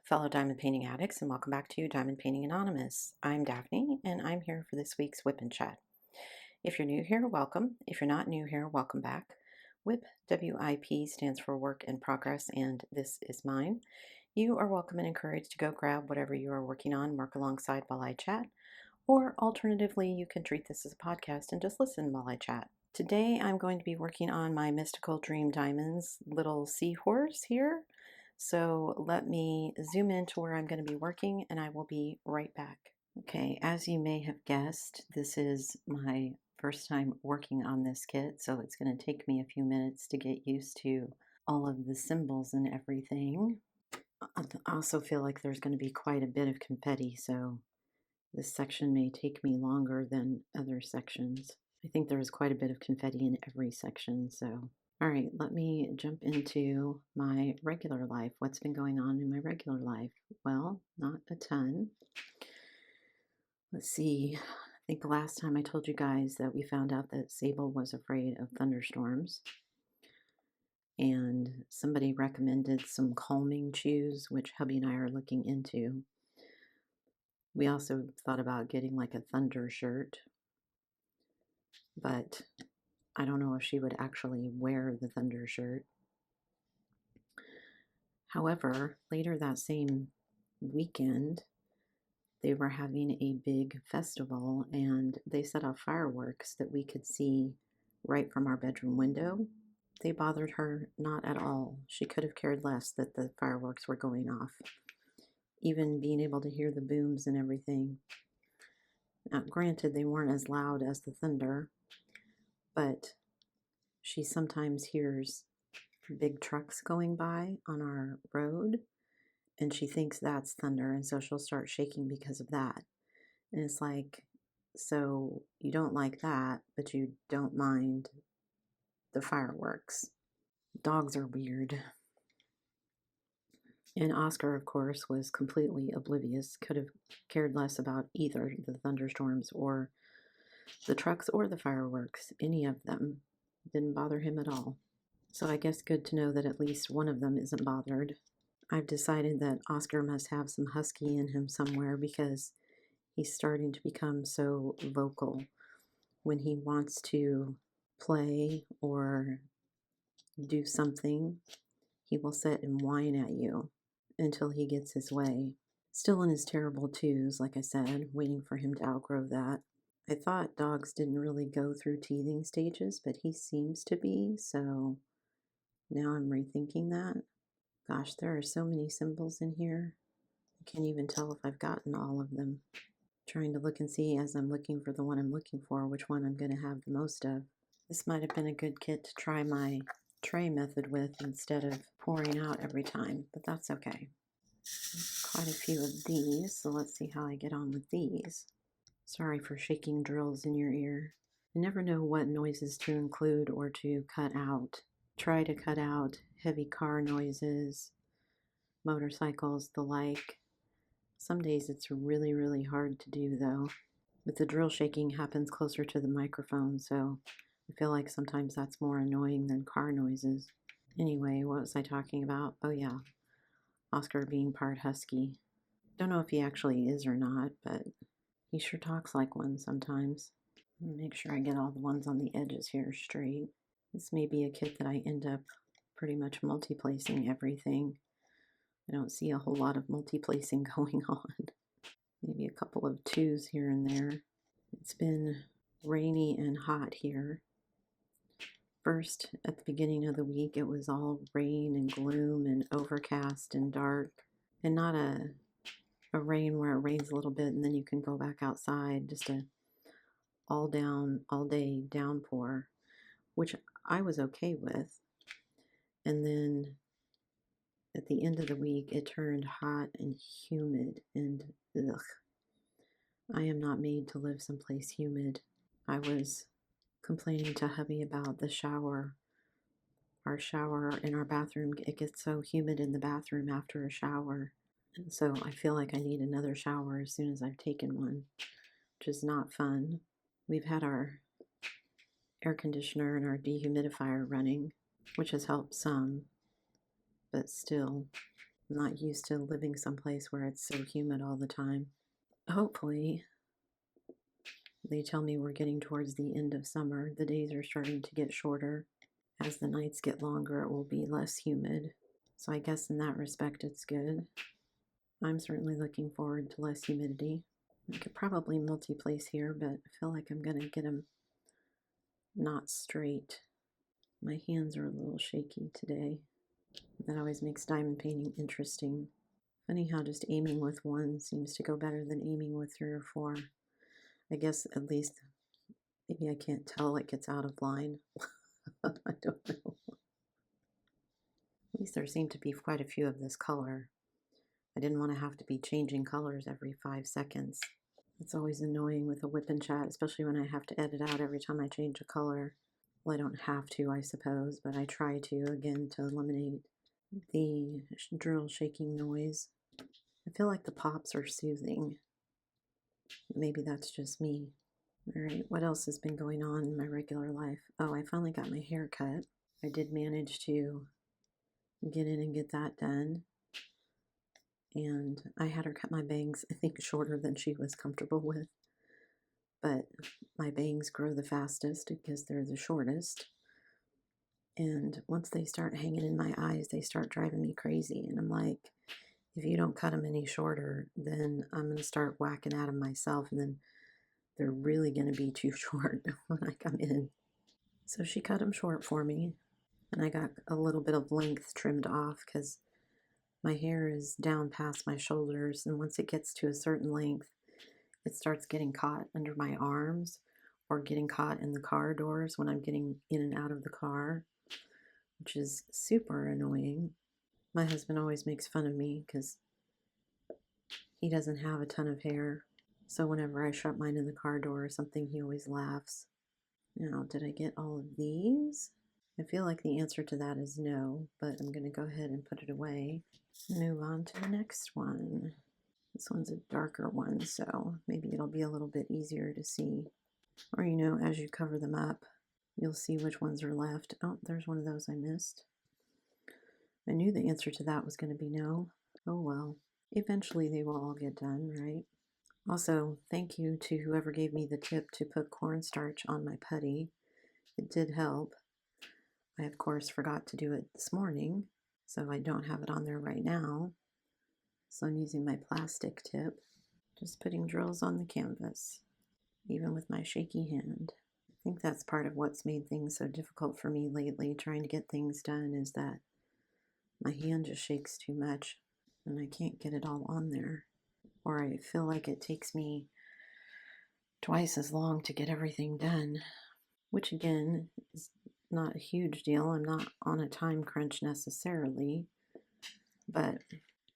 fellow diamond painting addicts, and welcome back to Diamond Painting Anonymous. I'm Daphne, and I'm here for this week's WIP and Chat. If you're new here, welcome. If you're not new here, welcome back. WIP, W-I-P, stands for Work in Progress, and this is mine. You are welcome and encouraged to go grab whatever you are working on, work alongside while I chat, or alternatively, you can treat this as a podcast and just listen while I chat. Today, I'm going to be working on my Mystical Dream Diamonds little seahorse here. So let me zoom into where I'm going to be working and I will be right back. Okay, as you may have guessed, this is my first time working on this kit, so it's going to take me a few minutes to get used to all of the symbols and everything. I also feel like there's going to be quite a bit of confetti, so this section may take me longer than other sections. I think there was quite a bit of confetti in every section, so all right, let me jump into my regular life. What's been going on in my regular life? Well, not a ton. Let's see. I think the last time I told you guys that we found out that Sable was afraid of thunderstorms. And somebody recommended some calming chews, which hubby and I are looking into. We also thought about getting like a thunder shirt, but I don't know if she would actually wear the thunder shirt. However, later that same weekend, they were having a big festival and they set off fireworks that we could see right from our bedroom window. They bothered her not at all. She could have cared less that the fireworks were going off, even being able to hear the booms and everything. Now, granted, they weren't as loud as the thunder, but she sometimes hears big trucks going by on our road, and she thinks that's thunder, and so she'll start shaking because of that. And it's like, so you don't like that, but you don't mind the fireworks. Dogs are weird. And Oscar, of course, was completely oblivious, could have cared less about either the thunderstorms or the trucks or the fireworks. Any of them didn't bother him at all. So I guess good to know that at least one of them isn't bothered. I've decided that Oscar must have some husky in him somewhere because he's starting to become so vocal. When he wants to play or do something, he will sit and whine at you until he gets his way. Still in his terrible twos, like I said, waiting for him to outgrow that. I thought dogs didn't really go through teething stages, but he seems to be, so now I'm rethinking that. Gosh, there are so many symbols in here. I can't even tell if I've gotten all of them. Trying to look and see as I'm looking for the one I'm looking for, which one I'm going to have the most of. This might have been a good kit to try my tray method with instead of pouring out every time, but that's okay. Quite a few of these, so let's see how I get on with these. Sorry for shaking drills in your ear. I never know what noises to include or to cut out. Try to cut out heavy car noises, motorcycles, the like. Some days it's really, really hard to do though. But the drill shaking happens closer to the microphone, so I feel like sometimes that's more annoying than car noises. Anyway, what was I talking about? Oh yeah, Oscar being part husky. Don't know if he actually is or not, but he sure talks like one sometimes. Make sure I get all the ones on the edges here straight. This may be a kit that I end up pretty much multi-placing everything. I don't see a whole lot of multi-placing going on. Maybe a couple of twos here and there. It's been rainy and hot here. First, at the beginning of the week, it was all rain and gloom and overcast and dark. And not a rain where it rains a little bit and then you can go back outside. Just a all day downpour, which I was okay with. And then at the end of the week, it turned hot and humid and ugh. I am not made to live someplace humid. I was complaining to hubby about the shower. Our shower in our bathroom, it gets so humid in the bathroom after a shower. And so I feel like I need another shower as soon as I've taken one, which is not fun. We've had our air conditioner and our dehumidifier running, which has helped some, but still, I'm not used to living someplace where it's so humid all the time. Hopefully, they tell me we're getting towards the end of summer. The days are starting to get shorter. As the nights get longer, it will be less humid. So I guess in that respect, it's good. I'm certainly looking forward to less humidity. I could probably multi-place here, but I feel like I'm going to get them not straight. My hands are a little shaky today. That always makes diamond painting interesting. Funny how just aiming with one seems to go better than aiming with 3 or 4. I guess at least maybe I can't tell it gets out of line. I don't know. At least there seem to be quite a few of this color. I didn't want to have to be changing colors every 5 seconds. It's always annoying with a wipnchat, especially when I have to edit out every time I change a color. Well, I don't have to, I suppose, but I try to, again, to eliminate the drill shaking noise. I feel like the pops are soothing. Maybe that's just me. All right, what else has been going on in my regular life? Oh, I finally got my hair cut. I did manage to get in and get that done. And I had her cut my bangs, I think, shorter than she was comfortable with. But my bangs grow the fastest because they're the shortest. And once they start hanging in my eyes, they start driving me crazy. And I'm like, if you don't cut them any shorter, then I'm going to start whacking at them myself. And then they're really going to be too short when I come in. So she cut them short for me. And I got a little bit of length trimmed off because my hair is down past my shoulders. And once it gets to a certain length, it starts getting caught under my arms or getting caught in the car doors when I'm getting in and out of the car, which is super annoying. My husband always makes fun of me because he doesn't have a ton of hair. So whenever I shut mine in the car door or something, he always laughs. Now, did I get all of these? I feel like the answer to that is no, but I'm going to go ahead and put it away. Move on to the next one. This one's a darker one, so maybe it'll be a little bit easier to see. Or, you know, as you cover them up, you'll see which ones are left. Oh, there's one of those I missed. I knew the answer to that was going to be no. Oh well. Eventually they will all get done, right? Also, thank you to whoever gave me the tip to put cornstarch on my putty. It did help. I, of course, forgot to do it this morning, so I don't have it on there right now. So I'm using my plastic tip, just putting drills on the canvas, even with my shaky hand. I think that's part of what's made things so difficult for me lately, trying to get things done, is that my hand just shakes too much and I can't get it all on there. Or I feel like it takes me twice as long to get everything done, which again is not a huge deal. I'm not on a time crunch necessarily, but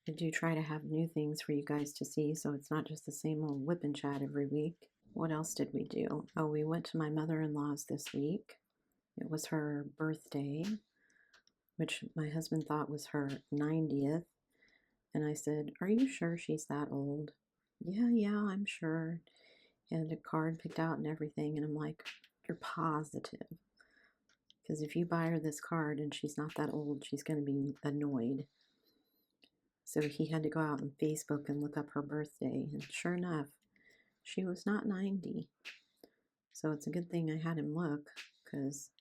I do try to have new things for you guys to see, so it's not just the same old wipnchat every week. What else did we do? Oh, we went to my mother-in-law's this week. It was her birthday, which my husband thought was her 90th. And I said, "Are you sure she's that old?" Yeah, I'm sure. He had a card picked out and everything. And I'm like, "You're positive? Because if you buy her this card and she's not that old, she's going to be annoyed." So he had to go out on Facebook and look up her birthday. And sure enough, she was not 90. So it's a good thing I had him look, because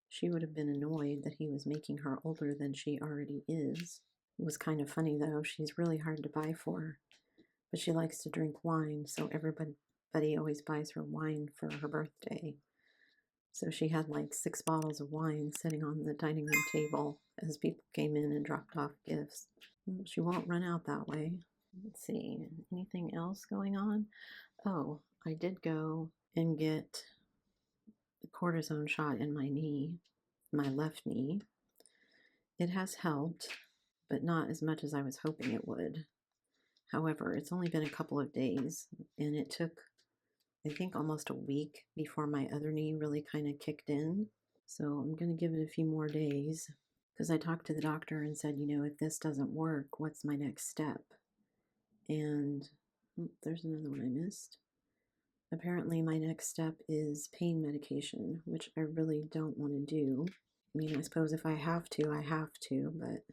she would have been annoyed that he was making her older than she already is. It was kind of funny though. She's really hard to buy for, but she likes to drink wine, so everybody always buys her wine for her birthday. So she had like 6 bottles of wine sitting on the dining room table as people came in and dropped off gifts. She won't run out that way. Let's see, anything else going on? Oh, I did go and get the cortisone shot in my knee, my left knee. It has helped, but not as much as I was hoping it would. However, it's only been a couple of days, and it took, I think, almost a week before my other knee really kind of kicked in. So I'm going to give it a few more days, because I talked to the doctor and said, you know, if this doesn't work, what's my next step? And there's another one I missed. Apparently my next step is pain medication, which I really don't want to do. I mean, I suppose if I have to, I have to, but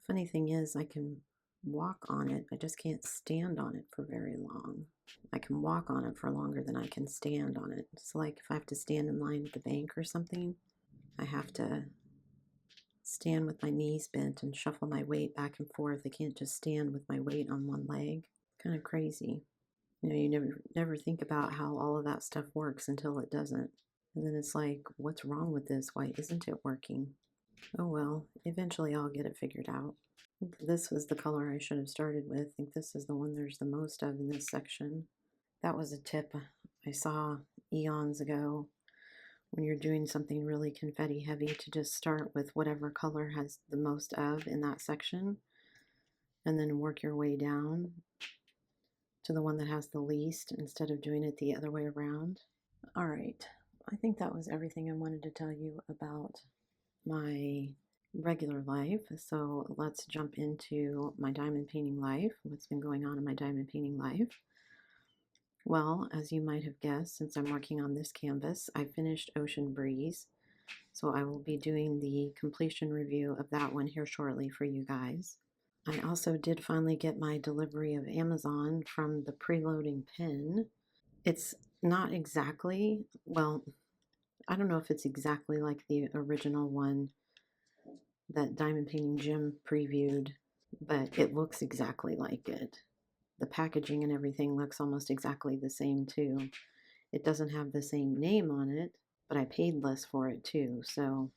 if Funny thing is, I can walk on it. I just can't stand on it for very long. I can walk on it for longer than I can stand on it. It's like if I have to stand in line at the bank or something, I have to stand with my knees bent and shuffle my weight back and forth. I can't just stand with my weight on one leg. Kind of crazy. You know, you never think about how all of that stuff works until it doesn't. And then it's like, what's wrong with this? Why isn't it working? Oh well, eventually I'll get it figured out. I think this was the color I should have started with. I think this is the one there's the most of in this section. That was a tip I saw eons ago. When you're doing something really confetti heavy, to just start with whatever color has the most of in that section and then work your way down to the one that has the least instead of doing it the other way around. All right, I think that was everything I wanted to tell you about my regular life. So let's jump into my diamond painting life. What's been going on in my diamond painting life? Well, as you might have guessed, since I'm working on this canvas, I finished Ocean Breeze. So I will be doing the completion review of that one here shortly for you guys. I also did finally get my delivery of Amazon from the preloading pen. It's not exactly, well, I don't know if it's exactly like the original one that Diamond Painting Jim previewed, but it looks exactly like it. The packaging and everything looks almost exactly the same too. It doesn't have the same name on it, but I paid less for it too. So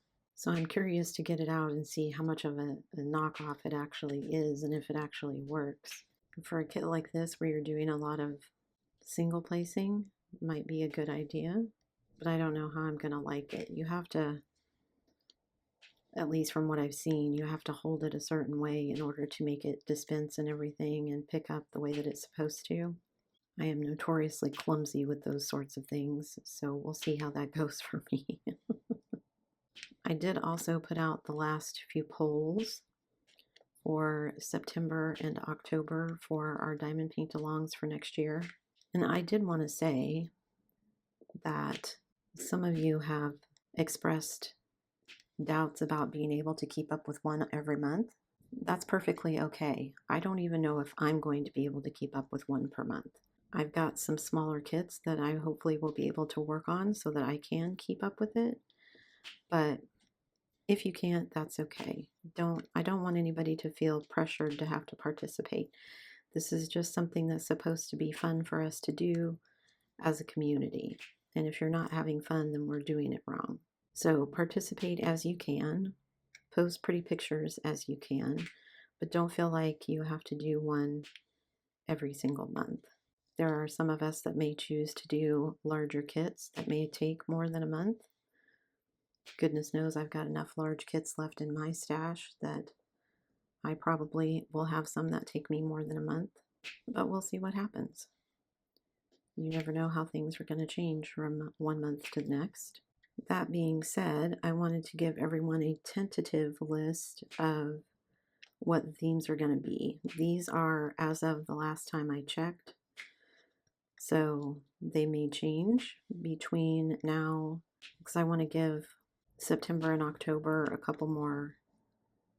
I'm curious to get it out and see how much of a knockoff it actually is and if it actually works. For a kit like this where you're doing a lot of single placing, might be a good idea, but I don't know how I'm going to like it. You have to, at least from what I've seen, you have to hold it a certain way in order to make it dispense and everything and pick up the way that it's supposed to. I am notoriously clumsy with those sorts of things, so we'll see how that goes for me. I did also put out the last few polls for September and October for our diamond paint alongs for next year. And I did want to say that some of you have expressed doubts about being able to keep up with one every month. That's perfectly okay. I don't even know if I'm going to be able to keep up with one per month. I've got some smaller kits that I hopefully will be able to work on so that I can keep up with it. But if you can't, that's okay. I don't want anybody to feel pressured to have to participate. This is just something that's supposed to be fun for us to do as a community. And if you're not having fun, then we're doing it wrong. So participate as you can, post pretty pictures as you can, but don't feel like you have to do one every single month. There are some of us that may choose to do larger kits that may take more than a month. Goodness knows I've got enough large kits left in my stash that I probably will have some that take me more than a month, but we'll see what happens. You never know how things are going to change from one month to the next. That being said, I wanted to give everyone a tentative list of what the themes are going to be. These are as of the last time I checked, so they may change between now, because I want to give September and October a couple more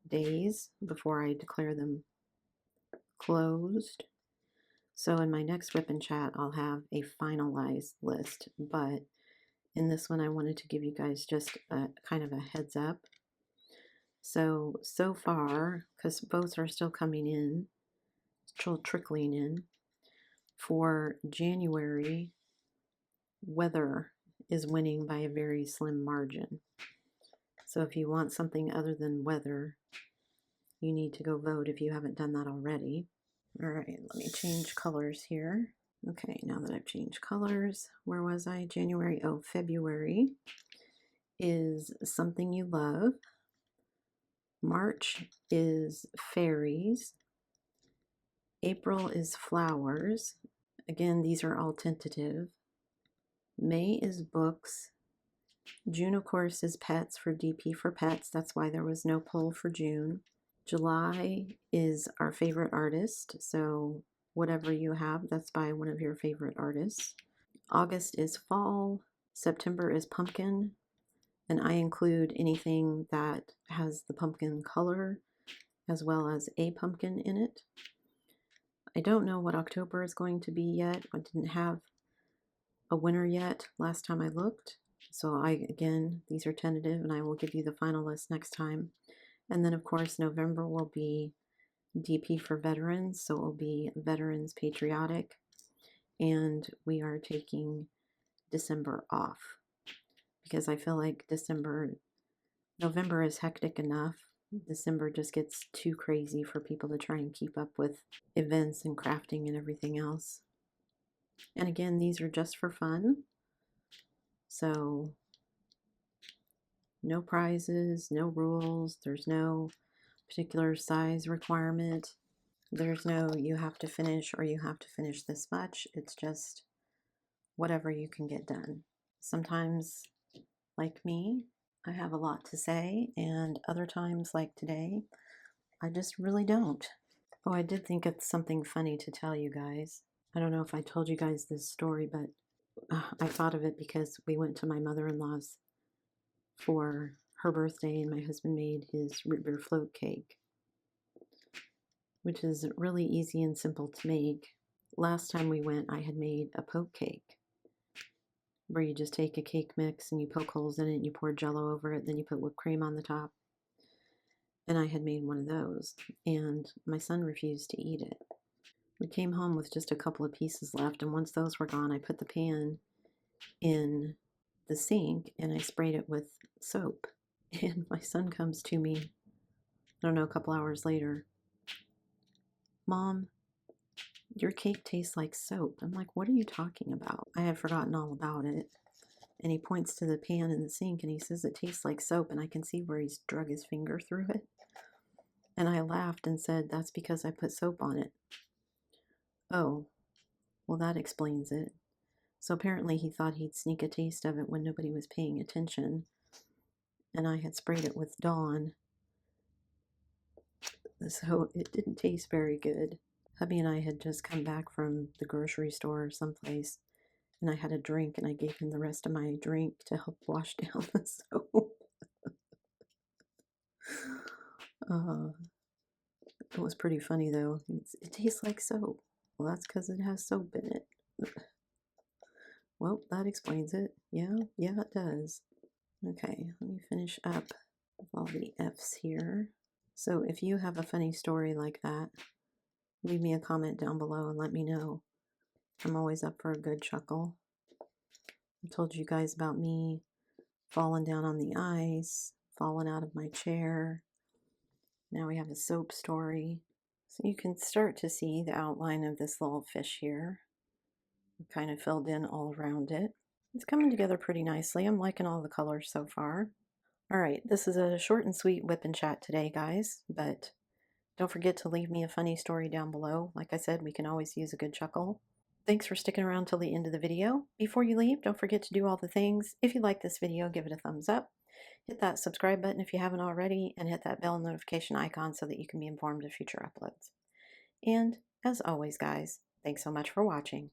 days before I declare them closed. So in my next WIP and chat, I'll have a finalized list, but in this one, I wanted to give you guys just a kind of a heads up. So far, because votes are still coming in, still trickling in, for January, weather is winning by a very slim margin. So if you want something other than weather, you need to go vote if you haven't done that already. All right, let me change colors here. Okay, now that I've changed colors, where was I? January, oh, February is Something You Love. March is Fairies. April is Flowers. Again, these are all tentative. May is Books. June, of course, is Pets for DP for Pets. That's why there was no poll for June. July is our favorite artist. So whatever you have, that's by one of your favorite artists. August is Fall. September is Pumpkin. And I include anything that has the pumpkin color as well as a pumpkin in it. I don't know what October is going to be yet. I didn't have a winner yet last time I looked. So again, these are tentative and I will give you the final list next time. And then of course, November will be DP for veterans. So it will be Veterans Patriotic. And we are taking December off because I feel like November is hectic enough. December just gets too crazy for people to try and keep up with events and crafting and everything else. And again, these are just for fun. So no prizes, no rules, there's no particular size requirement. There's no you have to finish or you have to finish this much. It's just whatever you can get done. Sometimes, like me, I have a lot to say, and other times, like today, I just really don't. Oh, I did think of something funny to tell you guys. I don't know if I told you guys this story, but I thought of it because we went to my mother-in-law's for her birthday, and my husband made his root beer float cake, which is really easy and simple to make. Last time we went, I had made a poke cake, where you just take a cake mix and you poke holes in it and you pour Jell-O over it, then you put whipped cream on the top. And I had made one of those, and my son refused to eat it. We came home with just a couple of pieces left, and once those were gone, I put the pan in the sink and I sprayed it with soap. And my son comes to me, I don't know, a couple hours later, "Mom, your cake tastes like soap." I'm like, "What are you talking about?" I had forgotten all about it. And he points to the pan in the sink and he says it tastes like soap, and I can see where he's drug his finger through it. And I laughed and said, "That's because I put soap on it." "Oh, well, that explains it." So apparently he thought he'd sneak a taste of it when nobody was paying attention, and I had sprayed it with Dawn, so it didn't taste very good. Hubby and I had just come back from the grocery store someplace, and I had a drink, and I gave him the rest of my drink to help wash down the soap. It was pretty funny though. It tastes like soap. Well, that's because it has soap in it. Well, that explains it. Yeah, it does. Okay, let me finish up with all the F's here. So if you have a funny story like that, leave me a comment down below and let me know. I'm always up for a good chuckle. I told you guys about me falling down on the ice, falling out of my chair. Now we have a soap story. So you can start to see the outline of this little fish here. I kind of filled in all around it. It's coming together pretty nicely. I'm liking all the colors so far. Alright, this is a short and sweet whip and chat today, guys, but don't forget to leave me a funny story down below. Like I said, we can always use a good chuckle. Thanks for sticking around till the end of the video. Before you leave, don't forget to do all the things. If you like this video, give it a thumbs up. Hit that subscribe button if you haven't already, and hit that bell notification icon so that you can be informed of future uploads. And as always, guys, thanks so much for watching.